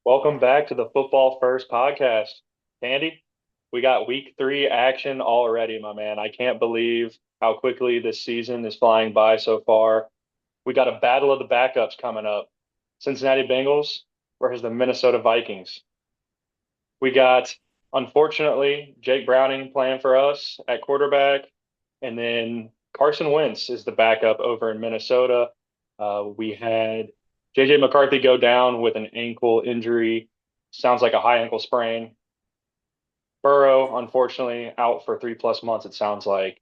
Welcome back to the Football First podcast. Andy, we got week three action already, my man. I can't believe how quickly this season is flying by so far. We got a battle of the backups coming up. Cincinnati Bengals versus the Minnesota Vikings. We got, unfortunately, Jake Browning playing for us at quarterback, and then Carson Wentz is the backup over in Minnesota. We had JJ McCarthy go down with an ankle injury. Sounds like a high ankle sprain. Burrow, unfortunately, out for 3+ months, it sounds like.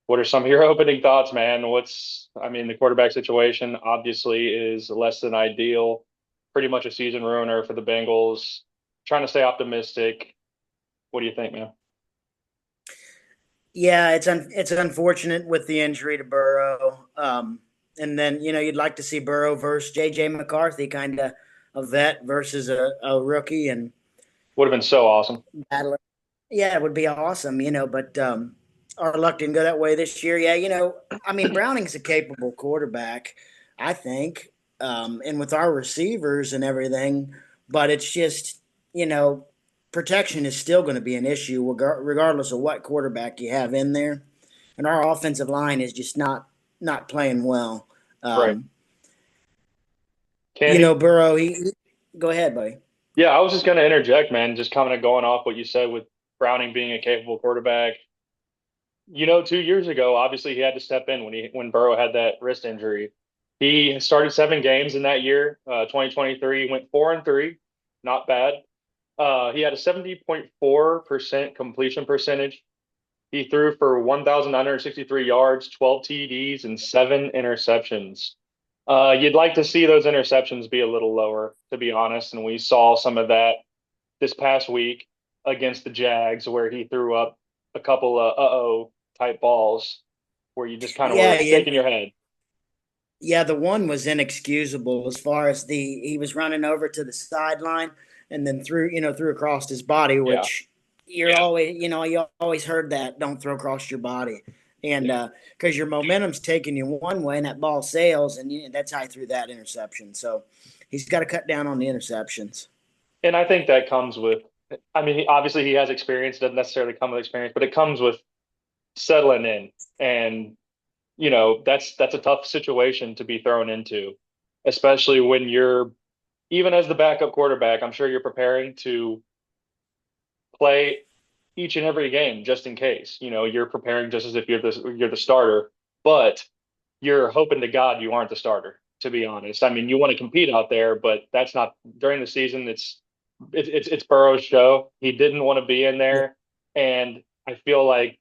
What are some of your opening thoughts, man? The quarterback situation obviously is less than ideal. Pretty much a season ruiner for the Bengals. Trying to stay optimistic. What do you think, man? Yeah, it's unfortunate with the injury to Burrow. And then you'd like to see Burrow versus J.J. McCarthy, kind of a vet versus a rookie and Would have been so awesome. battler. Yeah, it would be awesome, but our luck didn't go that way this year. Yeah, Browning's a capable quarterback, I think, and with our receivers and everything, but it's just protection is still going to be an issue regardless of what quarterback you have in there, and our offensive line is just not playing well. Right. Um, Candy? Burrow. Go ahead, buddy. Yeah, I was just going to interject, man, just kind of going off what you said with Browning being a capable quarterback. 2 years ago, obviously he had to step in when Burrow had that wrist injury. He started 7 games in that year, 2023, went 4-3, not bad. He had a 70.4% completion percentage. He threw for 1,963 yards, 12 TDs, and 7 interceptions. You'd like to see those interceptions be a little lower, to be honest. And we saw some of that this past week against the Jags, where he threw up a couple of uh-oh type balls where you just kind of were Yeah, yeah, shaking your head. yeah. The one was inexcusable as far as he was running over to the sideline and then threw across his body, Yeah, which you always heard that, don't throw across your body, and yeah. because your momentum's taking you one way and that ball sails, and that's how he threw that interception. So he's got to cut down on the interceptions. And I think that comes with, obviously he has experience, it doesn't necessarily come with experience, but it comes with settling in. And, that's a tough situation to be thrown into, especially when you're, even as the backup quarterback, I'm sure you're preparing to play each and every game just in case. You're preparing just as if you're the starter, but you're hoping to God you aren't the starter, to be honest. You want to compete out there, but that's not during the season. It's Burrow's show. He didn't want to be in Yeah, there, and I feel like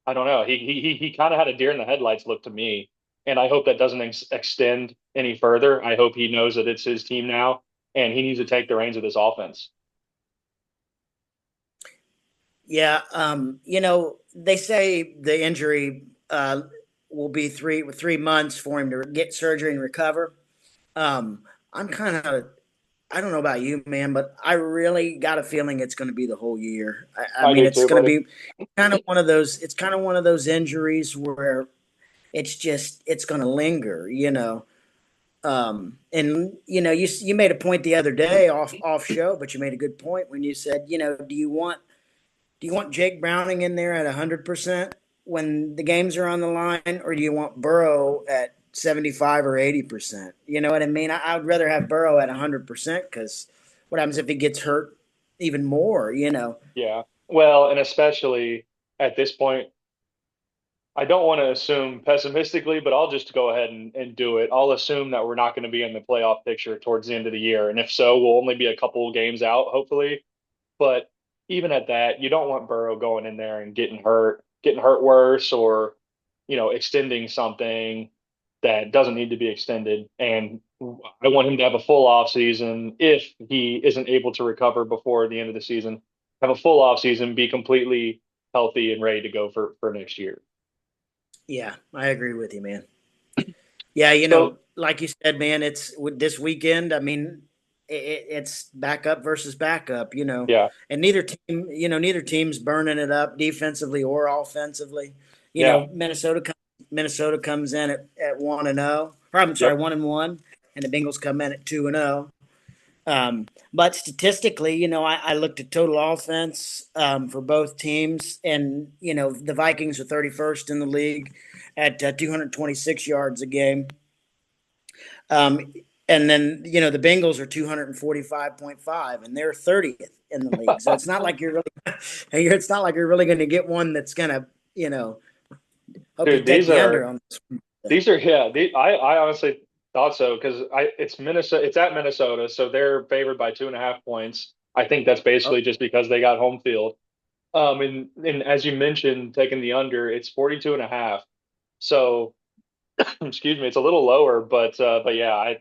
I don't know. He kind of had a deer in the headlights look to me, and I hope that doesn't extend any further. I hope he knows that it's his team now, and he needs to take the reins of this offense. yeah. They say the injury will be 3 months for him to get surgery and recover. I'm kind of I don't know about you, man, but I really got a feeling it's going to be the whole year. I I mean, do it's too, going to buddy. be kind of one of those. It's kind of one of those injuries where it's going to linger. And you made a point the other day off show, but you made a good point when you said, do you want Jake Browning in there at 100% when the games are on the line, or do you want Burrow at 75 or 80%? You know what I mean? I would rather have Burrow at 100% because what happens if he gets hurt even more? Yeah. Well, and especially at this point, I don't want to assume pessimistically, but I'll just go ahead and do it. I'll assume that we're not going to be in the playoff picture towards the end of the year. And if so, we'll only be a couple of games out, hopefully. But even at that, you don't want Burrow going in there and getting hurt worse, or, extending something that doesn't need to be extended. And I want him to have a full off season if he isn't able to recover before the end of the season. Have a full off season, be completely healthy and ready to go for next year. Yeah, I agree with you, man. Yeah, So like you said, man, it's with this weekend. I mean, it's backup versus backup, yeah, and neither team's burning it up defensively or offensively. You yeah, know, Minnesota comes in at 1-0, or I'm sorry, yep, 1-1, and the Bengals come in at 2-0. But statistically, I looked at total offense for both teams, and the Vikings are 31st in the league at 226 yards a game. Um, and then the Bengals are 245.5, and they're 30th in the league. So it's not like you're really, it's not like you're really going to get one that's going to, hope you Dude, take these the under are on this one. these are yeah. I honestly thought so because I it's Minnesota. It's at Minnesota, so they're favored by 2.5 points. I think that's Oh, basically just because they got home field. And as you mentioned, taking the under, it's 42 and a half. So excuse me, it's a little lower, but yeah,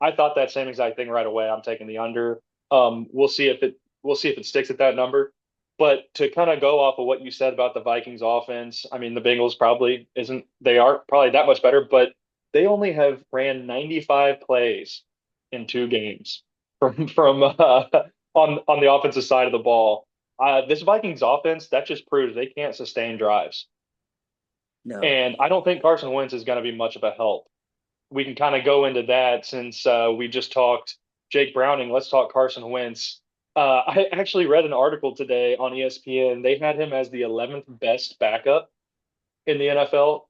I thought that same exact thing right away. I'm taking the under. We'll see if it sticks at that number. But to kind of go off of what you said about the Vikings offense, I mean the Bengals probably isn't they aren't probably that much better, but they only have ran 95 plays in 2 games from on the offensive side of the ball. This Vikings offense that just proves they can't sustain drives, no. and I don't think Carson Wentz is going to be much of a help. We can kind of go into that since we just talked Jake Browning. Let's talk Carson Wentz. I actually read an article today on ESPN. They had him as the 11th best backup in the NFL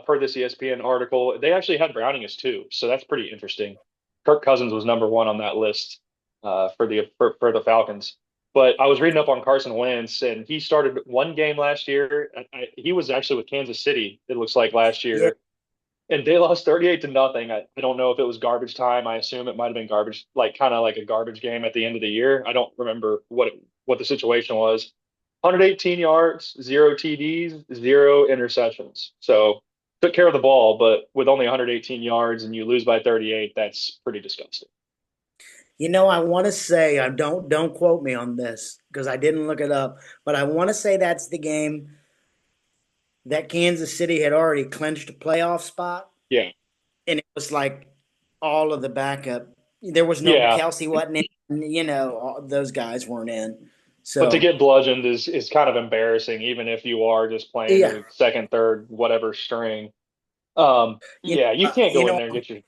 per this ESPN article. They actually had Browning as two, so that's pretty interesting. Kirk Cousins was number one on that list for the Falcons. But I was reading up on Carson Wentz, and he started one game last year. He was actually with Kansas City, it looks like last Yeah. year, and they lost 38 to nothing. I don't know if it was garbage time. I assume it might have been garbage, like kind of like a garbage game at the end of the year. I don't remember what the situation was. 118 yards, zero TDs, zero interceptions. So took care of the ball, but with only 118 yards and you lose by 38, that's pretty disgusting. I want to say I don't quote me on this because I didn't look it up, but I want to say that's the game that Kansas City had already clinched a playoff spot, Yeah, and it was like all of the backup. There was no yeah. Kelsey wasn't in. Those guys weren't in. But to So get bludgeoned is kind of embarrassing, even if you are just playing yeah, the second, third, whatever string. you Yeah, you know, can't go in there and get your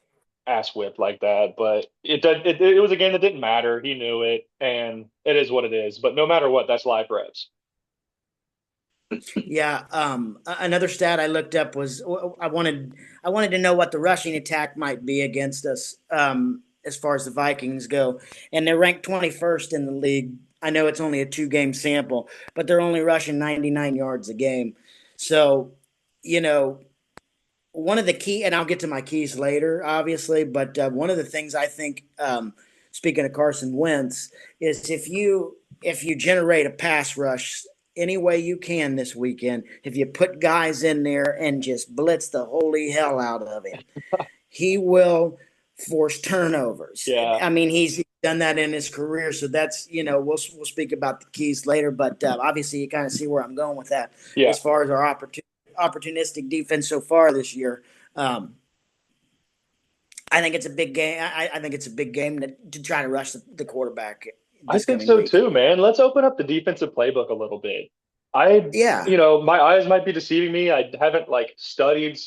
ass whipped like that. But it was a game that didn't matter. He knew it, and it is what it is. But no matter what, that's live reps. yeah. Another stat I looked up was I wanted to know what the rushing attack might be against us as far as the Vikings go, and they're ranked 21st in the league. I know it's only a 2 game sample, but they're only rushing 99 yards a game. So, you know, one of the key, and I'll get to my keys later, obviously, but one of the things I think, speaking of Carson Wentz, is if you generate a pass rush any way you can this weekend, if you put guys in there and just blitz the holy hell out of him, he will force turnovers. Yeah, I mean, he's done that in his career, so that's we'll speak about the keys later, but obviously you kind of see where I'm going with that yeah. as far as our opportunistic defense so far this year. Um, I think it's a big game. I think it's a big game to try to rush the quarterback I this think coming so week. too, man. Let's open up the defensive playbook a little bit. I, Yeah, my eyes might be deceiving me. I haven't like studied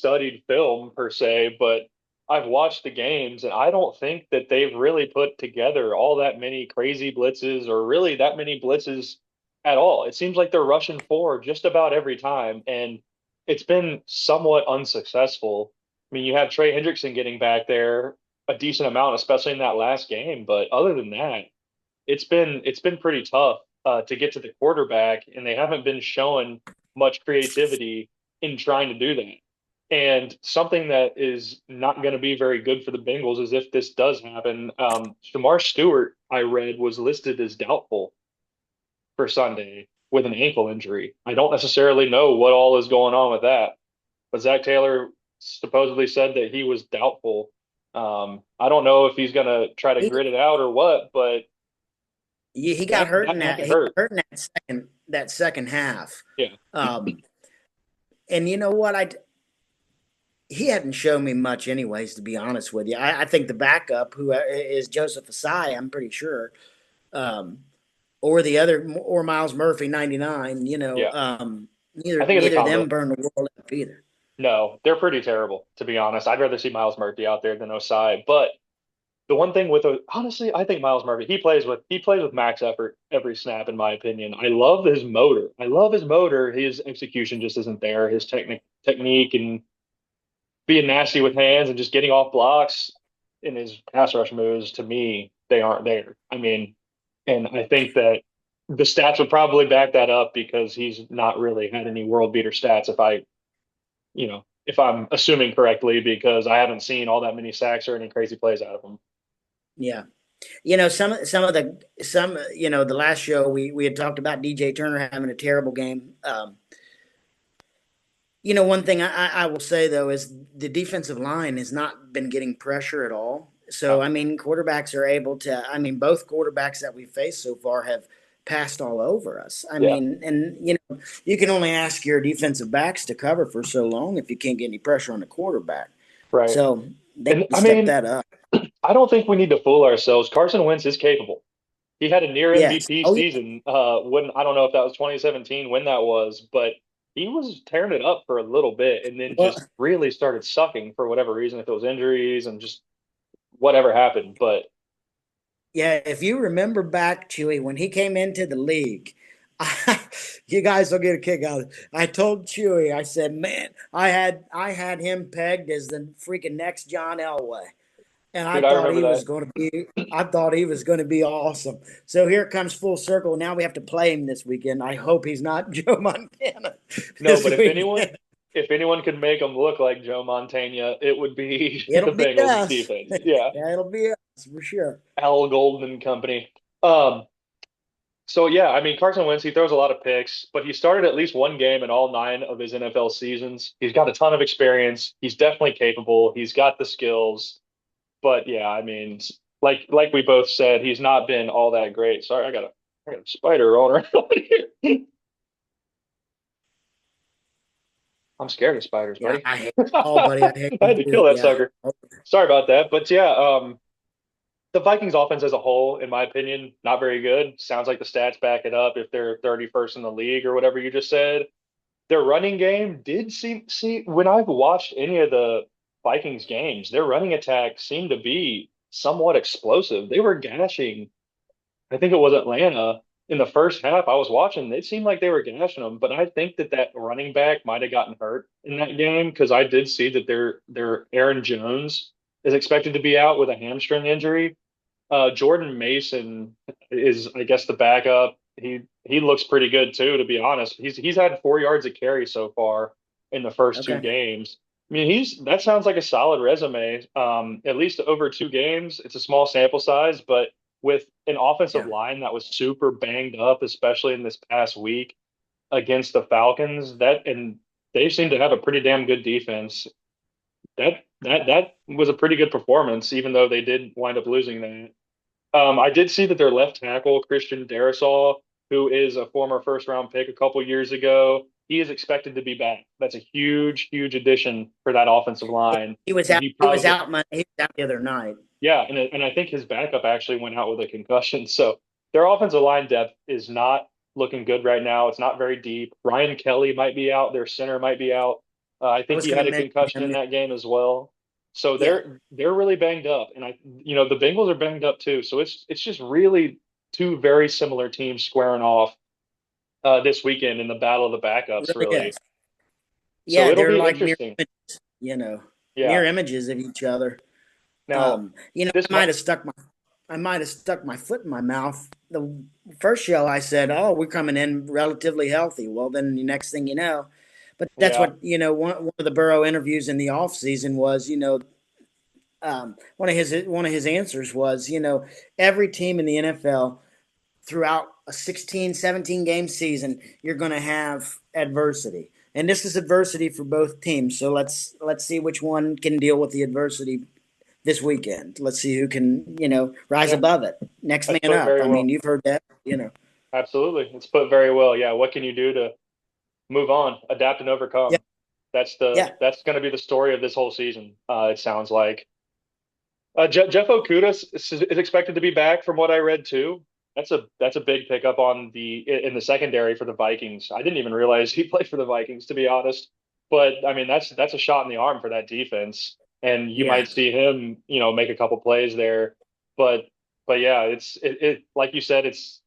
film per se, but I've watched the games and I don't think that they've really put together all that many crazy blitzes or really that many blitzes at all. It seems like they're rushing forward just about every time, and it's been somewhat unsuccessful. I mean, you have Trey Hendrickson getting back there a decent amount, especially in that last game, but other than that, it's been pretty tough to get to the quarterback, and they haven't been showing much creativity in trying to do that. And something that is not going to be very good for the Bengals is if this does happen. Shamar Stewart, I read, was listed as doubtful for Sunday with an ankle injury. I don't necessarily know what all is going on with that, but Zach Taylor supposedly said that he was doubtful. I don't know if he's going to try to he grit it out or what, but he got that hurt that in man that can he got hurt. hurt in that second half. Yeah. Um, and you know what? He hadn't shown me much, anyways. To be honest with you, I think the backup, who is Joseph Asai, I'm pretty sure, um, or the other, or Miles Murphy, 99. Yeah. Neither I think it's a neither of them combo. burned the world up either. No, they're pretty terrible, to be honest. I'd rather see Miles Murphy out there than Osai. But The one thing with honestly, I think Miles Murphy, he plays with max effort every snap, in my opinion. I love his motor. I love his motor. His execution just isn't there. His technique and being nasty with hands and just getting off blocks in his pass rush moves, to me, they aren't there. I mean, and I think that the stats would probably back that up because he's not really had any world beater stats if I'm assuming correctly, because I haven't seen all that many sacks or any crazy plays out of him. Yeah. The last show we had talked about DJ Turner having a terrible game. One thing I will say though is the defensive line has not been getting pressure at all. So No. I mean, quarterbacks are able to. I mean, both quarterbacks that we've faced so far have passed all over us. I Yeah, mean, and you can only ask your defensive backs to cover for so long if you can't get any pressure on the quarterback. right. So they And need to I step mean, that up. I don't think we need to fool ourselves. Carson Wentz is capable. He had a near Yes. MVP Oh yeah. season. When I don't know if that was 2017 when that was, but he was tearing it up for a little bit and then Well, just really started sucking for whatever reason, if it was injuries and just whatever happened. But yeah, if you remember back, Chewy, when he came into the league, I, you guys will get a kick out of it. I told Chewy, I said, man, I had him pegged as the freaking next John Elway. And dude, I remember that. I thought he was going to be awesome. So here it comes full circle. Now we have to play him this weekend. I hope he's not Joe Montana No, this but if anyone weekend. if anyone could make him look like Joe Montana, it would be It'll the be Bengals us. defense. Yeah, Yeah, it'll be us for sure. Al Golden and company. Um, So yeah, I mean Carson Wentz, he throws a lot of picks, but he started at least one game in all nine of his NFL seasons. He's got a ton of experience. He's definitely capable. He's got the skills. But yeah, I mean, like we both said, he's not been all that great. Sorry, I got a spider rolling around here. I'm scared of spiders, Yeah, buddy. I hate. Oh, buddy, I I hate them had to kill too. that Yeah. sucker. Sorry about that. But yeah, the Vikings offense as a whole, in my opinion, not very good. Sounds like the stats back it up if they're 31st in the league or whatever you just said. Their running game did see when I've watched any of the Vikings games, their running attack seemed to be somewhat explosive. They were gashing, I think it was Atlanta in the first half I was watching. It seemed like they were gashing them, but I think that running back might have gotten hurt in that game because I did see that their Aaron Jones is expected to be out with a hamstring injury. Jordan Mason is, I guess, the backup. He looks pretty good too, to be honest. He's had 4 yards of carry so far in the first two Okay. games. I mean, he's that sounds like a solid resume. At least over 2 games. It's a small sample size, but with an offensive Yeah. line that was super banged up, especially in this past week against the Falcons, and they seem to have a pretty damn good defense. That was a pretty good performance, even though they did wind up losing that. I did see that their left tackle, Christian Darrisaw, who is a former first round pick a couple years ago, he is expected to be back. That's a huge, huge addition for that offensive line. He was And out. he He was probably, out. He was out the other night. yeah, and I think his backup actually went out with a concussion. So their offensive line depth is not looking good right now. It's not very deep. Ryan Kelly might be out. Their center might be out. I I think was he going had to a mention concussion in him. that game as well. So Yeah. they're really banged up, and the Bengals are banged up too. So it's just really two very similar teams squaring off this weekend in the battle of the It backups, really really. is. So Yeah, it'll they're be like interesting. mirror Yeah. images of each other. Now this might, I might have stuck my foot in my mouth. The first show I said, "Oh, we're coming in relatively healthy." Well, then the next thing you know, but that's yeah, what one of the Burrow interviews in the off season was. One of his answers was, every team in the NFL throughout a 16, 17 game season, you're going to have adversity. And this is adversity for both teams. So let's see which one can deal with the adversity this weekend. Let's see who can, rise yeah, above it. Next that's man put up. very I mean, well. you've heard that. Absolutely, it's put very well. Yeah, what can you do to move on, adapt and Yeah, overcome? yeah. That's going to be the story of this whole season. It sounds like. Jeff Okuda is expected to be back, from what I read too. That's a big pickup in the secondary for the Vikings. I didn't even realize he played for the Vikings, to be honest. But I mean, that's a shot in the arm for that defense. and you Yeah, might see him, make a couple plays there. But but yeah, it like you said, it's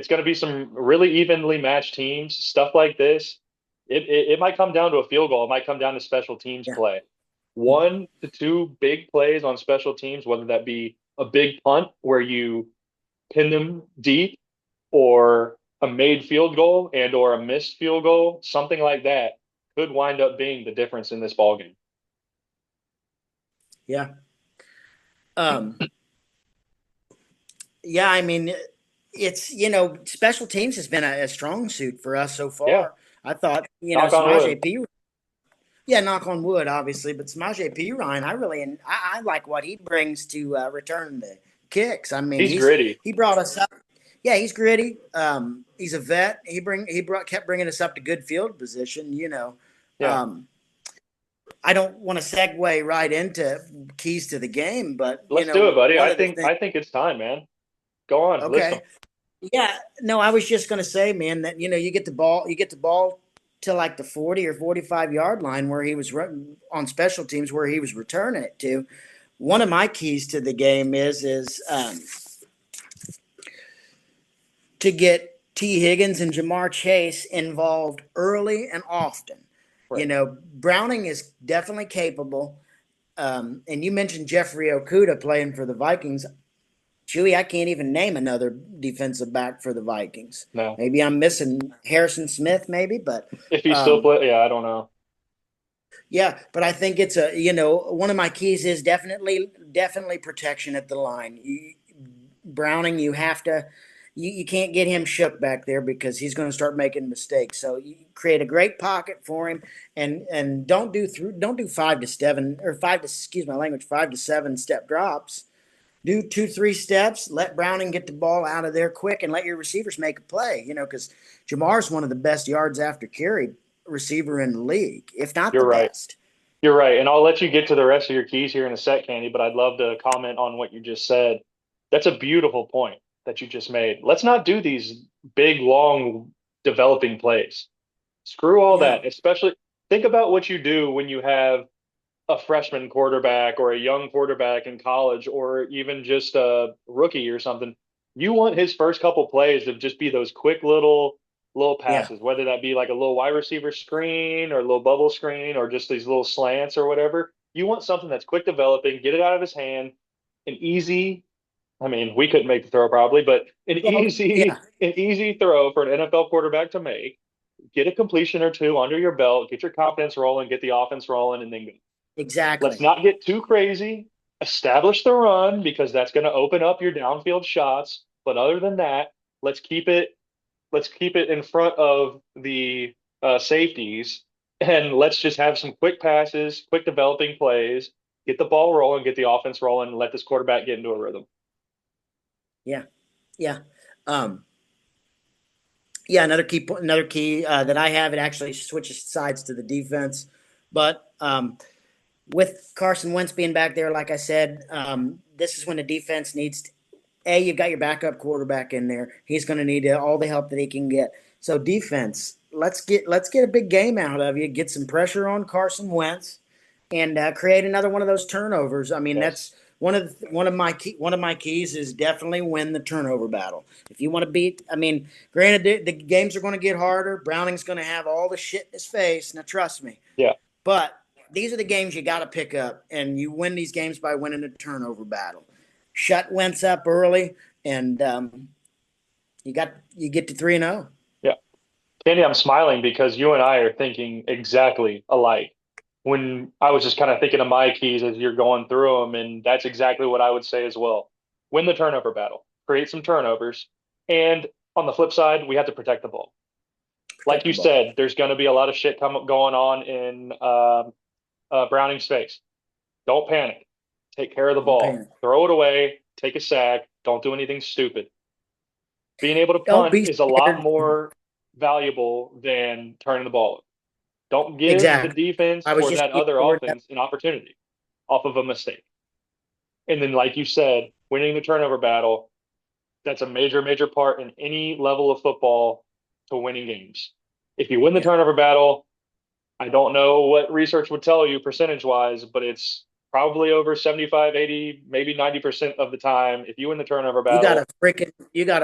going to be some really evenly matched teams. Stuff like this, it might come down to a field goal. It might come down to special teams yeah, play. mhm, 1 to 2 big plays on special teams, whether that be a big punt where you pin them deep, or a made field goal and or a missed field goal, something like that could wind up being the difference in this ball game. yeah. Um, yeah, I mean, it's special teams has been a strong suit for us so Yeah, far. I thought knock on wood. Samaje P. Yeah, knock on wood, obviously, but Samaje P. Ryan, I like what he brings to return the kicks. I mean, He's gritty. he brought us up. Yeah, he's gritty. He's a vet. Kept bringing us up to good field position. Yeah, Um, I don't want to segue right into keys to the game, but let's do it, buddy. one I of the think things. I think it's time, man. Go on, list them. Okay, yeah, no, I was just going to say, man, that you get the ball to like the 40 or 45 yard line where he was on special teams where he was returning it to. One of my keys to the game is to get T. Higgins and Jamar Chase involved early and often. Right. Browning is definitely capable. And you mentioned Jeffrey Okuda playing for the Vikings. Chewy, I can't even name another defensive back for the Vikings. No. Maybe I'm missing Harrison Smith, maybe, but If he still um, play, yeah, I don't know. yeah. But I think it's one of my keys is definitely protection at the line. Browning, you have to. You can't get him shook back there because he's going to start making mistakes. So you create a great pocket for him, and don't do 5 to 7 or five to excuse my language 5 to 7 step drops. Do 2 3 steps, let Browning get the ball out of there quick, and let your receivers make a play. Because Jamar's one of the best yards after carry receiver in the league, if not the You're right. best. You're right. And I'll let you get to the rest of your keys here in a sec, Candy, but I'd love to comment on what you just said. That's a beautiful point that you just made. Let's not do these big, long developing plays. Screw all Yeah, that. Especially think about what you do when you have a freshman quarterback or a young quarterback in college or even just a rookie or something. You want his first couple plays to just be those quick little yeah, passes, whether that be like a little wide receiver screen or a little bubble screen or just these little slants or whatever. You want something that's quick developing, get it out of his hand, an easy, I mean, we couldn't make the throw probably, but an well, yeah, easy throw for an NFL quarterback to make. Get a completion or two under your belt, get your confidence rolling, get the offense rolling, and then go. Let's exactly, not get too crazy. Establish the run because that's going to open up your downfield shots. But other than that, let's keep it let's keep it in front of the safeties, and let's just have some quick passes, quick developing plays, get the ball rolling, get the offense rolling, and let this quarterback get into a rhythm. yeah, yeah. Um, yeah, another key that I have, it actually switches sides to the defense, but with Carson Wentz being back there, like I said, this is when the defense needs to, you've got your backup quarterback in there. He's going to need all the help that he can get. So defense, let's get a big game out of you. Get some pressure on Carson Wentz, and create another one of those turnovers. I mean, Yes. that's one of my keys is definitely win the turnover battle. If you want to beat, I mean, granted the games are going to get harder. Browning's going to have all the shit in his face. Now, trust me, Yeah. but these are the games you got to pick up, and you win these games by winning the turnover battle. Shut Wentz up early, and you get to 3-0. Yeah. Candy, I'm smiling because you and I are thinking exactly alike. When I was just kind of thinking of my keys as you're going through them, and that's exactly what I would say as well. Win the turnover battle, create some turnovers, and on the flip side, we have to protect the ball. Like Protect you the ball. said, there's going to be a lot of shit going on in Browning's face. Don't panic. Take care of the Don't ball. panic. Throw it away. Take a sack. Don't do anything stupid. Being able to Don't punt be is a lot scared. more valuable than turning the ball over. Don't give the Exactly. defense I was or just that using other the word. offense an opportunity off of a mistake. And then, like you said, winning the turnover battle, that's a major, major part in any level of football to winning games. If you win the Yeah. turnover battle, I don't know what research would tell you percentage wise, but it's probably over 75, 80, maybe 90% of the time, if you win the turnover You battle, got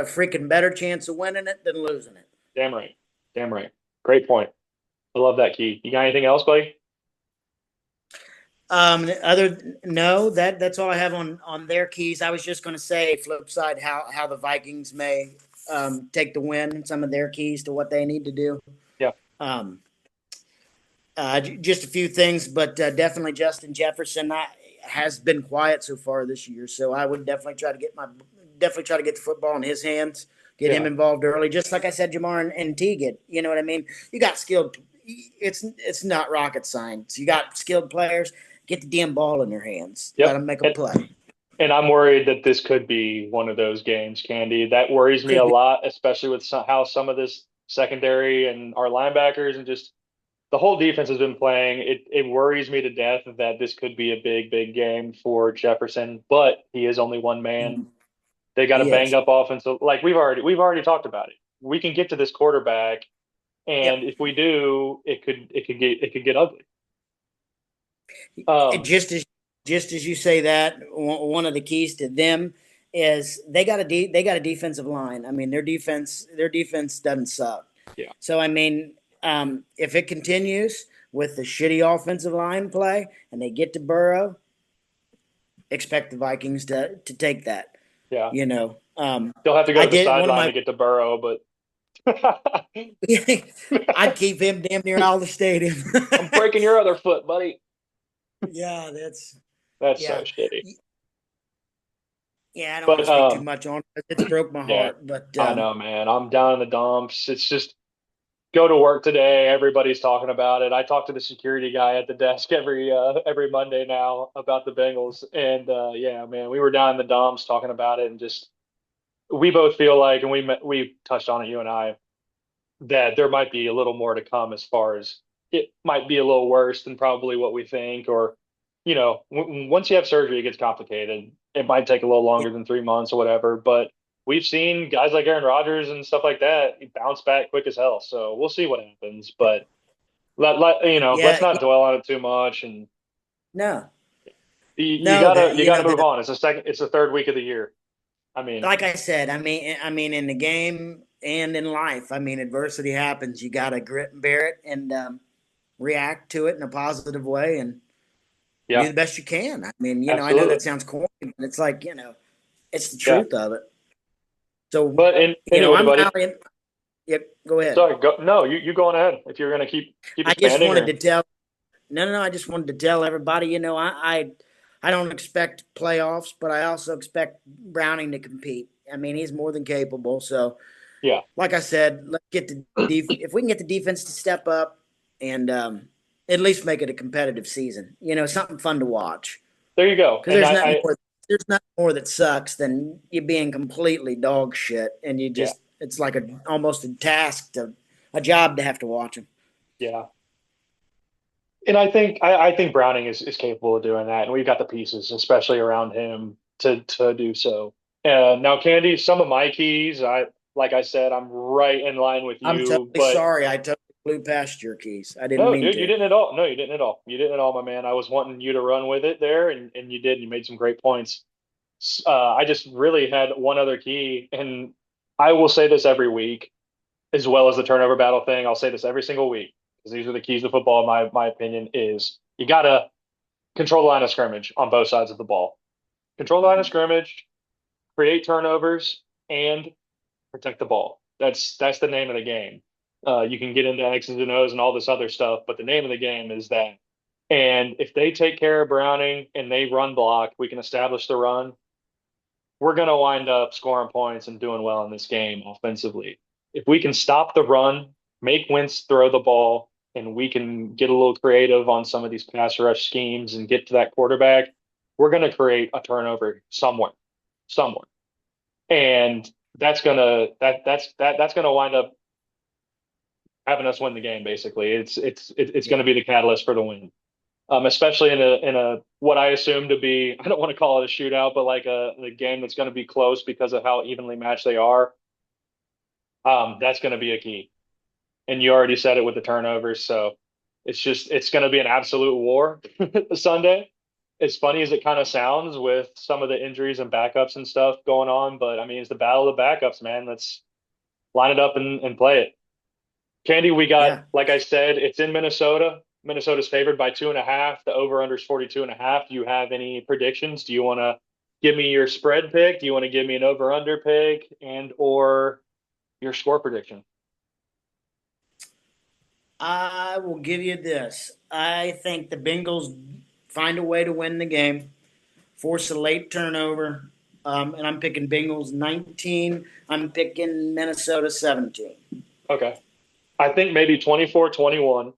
a freaking better chance of winning it than losing it. damn right. Damn right. Great point. I love that key. You got anything else, buddy? Other no, that's all I have on their keys. I was just going to say, flip side, how the Vikings may take the win and some of their keys to what they need to do. Yeah. Um, just a few things, but definitely Justin Jefferson has been quiet so far this year. So I would definitely try to get the football in his hands, get him Yeah. involved early. Just like I said, Jamar and Teague. You know what I mean? You got skilled. It's not rocket science. You got skilled players. Get the damn ball in their hands. Let Yep. them make a And, play. and I'm worried that this could be one of those games, Candy. That worries me a Could be. lot, especially with how some of this secondary and our linebackers and just the whole defense has been playing. It worries me to death that this could be a big, big game for Jefferson, but he is only one man. Mhm. They got a He banged is. up offense. Like we've already talked about it. We can get to this quarterback, and Yep. if we do, it could get ugly. It Um, just as you say that, one of the keys to them is they got a defensive line. I mean, their defense doesn't suck. yeah, So I mean, if it continues with the shitty offensive line play and they get to Burrow, expect the Vikings to take that. yeah. You know, They'll have to go I to the did one of sideline my. to get to Burrow, but I'd keep him damn near all the stadium. I'm breaking your other foot, buddy. Yeah, That's so yeah. shitty. Yeah, I don't want But to speak too much on it. It's broke my yeah, heart, but I know, man. I'm down in the dumps. It's just go to work today. Everybody's talking about it. I talk to the security guy at the desk every Monday now about the Bengals, and yeah, man, we were down in the dumps talking about it, and just we both feel like, and we touched on it, you and I, that there might be a little more to come as far as it might be a little worse than probably what we think, or once you have surgery, it gets complicated. It might take a little yeah, longer than 3 months or whatever, but we've seen guys like Aaron Rodgers and stuff like that bounce back quick as hell. So we'll see what happens, but let's yeah, not dwell on it too much. And no, you no, gotta that you you know gotta move the on. It's the third week of the year. I mean, like I said, I mean, in the game and in life, I mean, adversity happens. You got to grit and bear it and react to it in a positive way and do yeah, the best you can. I mean, I know that absolutely, sounds corny, but it's like it's the yeah. truth of it. So, But anyway, I'm buddy, rallying. Yep, go ahead. sorry, go no, you go on ahead if you're gonna keep I just expanding wanted or to tell No, no, no. I just wanted to tell everybody, I don't expect playoffs, but I also expect Browning to compete. I mean, he's more than capable. So, yeah. like I said, let's get if we can get the defense to step up and at least make it a competitive season. Something fun to watch There you go. because And I there's nothing more that sucks than you being completely dog shit and you yeah, just it's like almost a job to have to watch them. yeah. And I think Browning is capable of doing that, and we've got the pieces, especially around him, to do so. Now, Candy, some of my keys, like I said, I'm right in line with I'm you, totally but sorry. I totally blew past your keys. I didn't no, mean dude, you to. didn't at all. No, you didn't at all. You didn't at all, my man. I was wanting you to run with it there, and you did. You made some great points. I just really had one other key, and I will say this every week, as well as the turnover battle thing. I'll say this every single week because these are the keys to football. My opinion is you gotta control the line of scrimmage on both sides of the ball. Control the line of Mhm. scrimmage, create turnovers, and protect the ball. That's the name of the game. You can get into X's and O's and all this other stuff, but the name of the game is that. And if they take care of Browning and they run block, we can establish the run. We're going to wind up scoring points and doing well in this game offensively. If we can stop the run, make Wentz throw the ball, and we can get a little creative on some of these pass rush schemes and get to that quarterback, we're going to create a turnover somewhere, and that's gonna wind up having us win the game. Basically, it's going Yeah. to be the catalyst for the win. Especially in a what I assume to be, I don't want to call it a shootout, but like a game that's going to be close because of how evenly matched they are. That's going to be a key. And you already said it with the turnovers, so it's going to be an absolute war Sunday. as funny as it kind of sounds with some of the injuries and backups and stuff going on, but I mean, it's the battle of the backups, man. Let's line it up and play it. Candy, we got, Yeah. like I said, it's in Minnesota. Minnesota's favored by 2.5. The over-under is 42.5. Do you have any predictions? Do you want to give me your spread pick? Do you want to give me an over-under pick and or your score prediction? I will give you this. I think the Bengals find a way to win the game, force a late turnover, and I'm picking Bengals 19. I'm picking Minnesota 17. Okay. I think maybe 24-21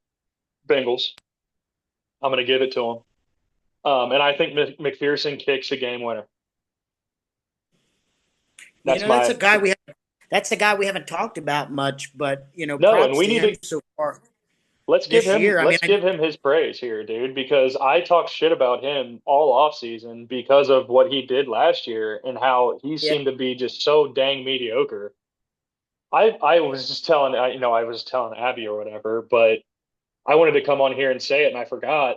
Bengals. I'm going to give it to them. And I think McPherson kicks a game winner. You That's know, that's a my guy we have, that's the guy we haven't talked about much, but no, and props we to need him to so far let's give this him year. I mean, let's give him his praise here, dude, because I talked shit about him all off season because of what he did last year and how he yeah, seemed to be just so dang mediocre. I was just telling I was telling Abby or whatever, but I wanted to come on here and say it and I forgot.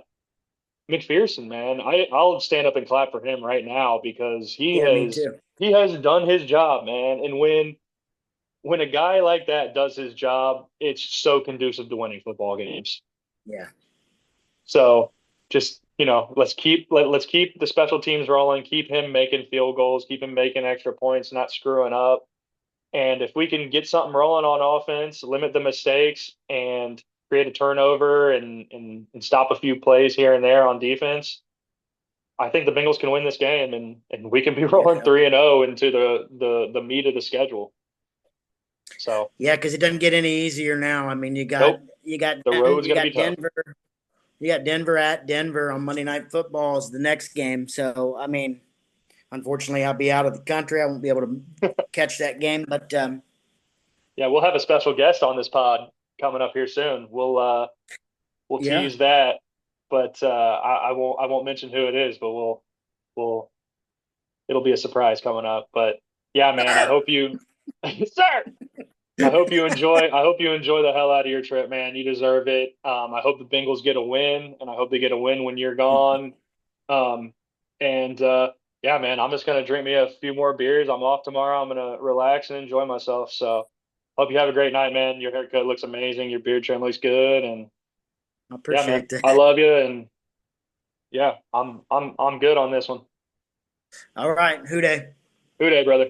McPherson, man, I'll stand up and clap for him right now because yeah, me too. he has done his job, man. And when a guy like that does his job, it's so conducive to winning football games. Yeah, So just, let's keep the special teams rolling, keep him making field goals, keep him making extra points, not screwing up. And if we can get something rolling on offense, limit the mistakes and create a turnover and stop a few plays here and there on defense, I think the Bengals can win this game and we can be rolling yeah, 3-0 into the meat of the schedule. So, yeah. Because it doesn't get any easier now. I mean, nope, the road's You going to be got tough. Denver. You got Denver at Denver on Monday Night Football is the next game. So, I mean, unfortunately, I'll be out of the country. I won't be able to catch that game. But Yeah, we'll have a special guest on this pod coming up here soon. We'll yeah, tease that, but I won't mention who it is, but we'll it'll be a surprise coming up. But yeah, man, I sir. hope you, sir. I hope you enjoy the hell out of your trip, man. You deserve it. I hope the Bengals get a win, and I hope they get a win when you're gone. Um, and yeah, man, I'm just gonna drink me a few more beers. I'm off tomorrow. I'm gonna relax and enjoy myself. So hope you have a great night, man. Your haircut looks amazing. Your beard trim looks good, and I yeah, man, appreciate I that. love you. And yeah, I'm good on this one. All right, who day? Who day, brother?